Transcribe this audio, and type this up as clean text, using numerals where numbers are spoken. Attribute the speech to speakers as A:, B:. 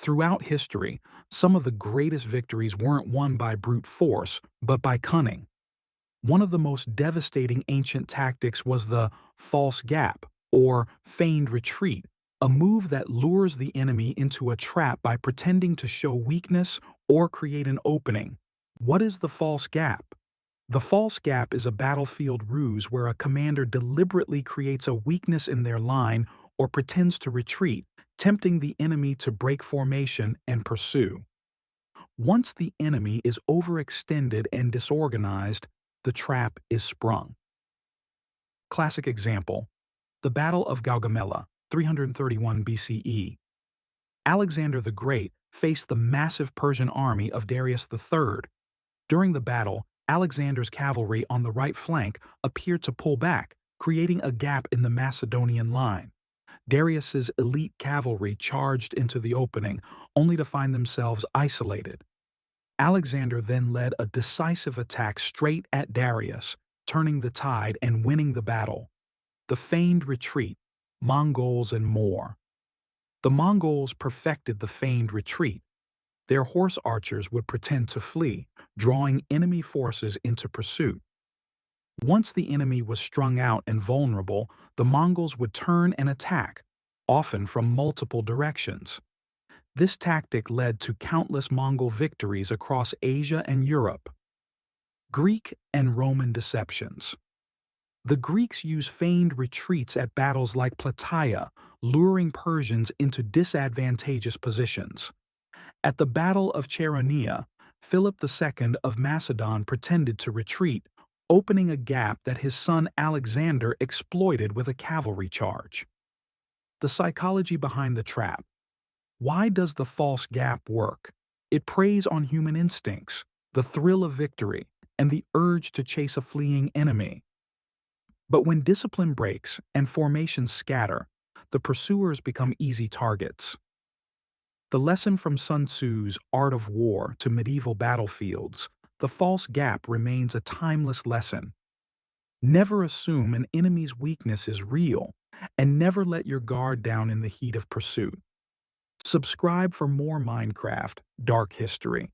A: Throughout history, some of the greatest victories weren't won by brute force, but by cunning. One of the most devastating ancient tactics was the false gap, or feigned retreat, a move that lures the enemy into a trap by pretending to show weakness or create an opening. What is the false gap? The false gap is a battlefield ruse where a commander deliberately creates a weakness in their line or pretends to retreat, tempting the enemy to break formation and pursue. Once the enemy is overextended and disorganized, the trap is sprung. Classic example: the Battle of Gaugamela, 331 BCE. Alexander the Great faced the massive Persian army of Darius III. During the battle, Alexander's cavalry on the right flank appeared to pull back, creating a gap in the Macedonian line. Darius's elite cavalry charged into the opening, only to find themselves isolated. Alexander then led a decisive attack straight at Darius, turning the tide and winning the battle. The feigned retreat, Mongols and more. The Mongols perfected the feigned retreat. Their horse archers would pretend to flee, drawing enemy forces into pursuit. Once the enemy was strung out and vulnerable, the Mongols would turn and attack, often from multiple directions. This tactic led to countless Mongol victories across Asia and Europe. Greek and Roman deceptions. The Greeks used feigned retreats at battles like Plataea, luring Persians into disadvantageous positions. At the Battle of Chaeronea, Philip II of Macedon pretended to retreat, opening a gap that his son Alexander exploited with a cavalry charge. The psychology behind the trap. Why does the false gap work? It preys on human instincts, the thrill of victory, and the urge to chase a fleeing enemy. But when discipline breaks and formations scatter, the pursuers become easy targets. The lesson from Sun Tzu's Art of War to medieval battlefields: the false gap remains a timeless lesson. Never assume an enemy's weakness is real, and never let your guard down in the heat of pursuit. Subscribe for more Minecraft Dark History.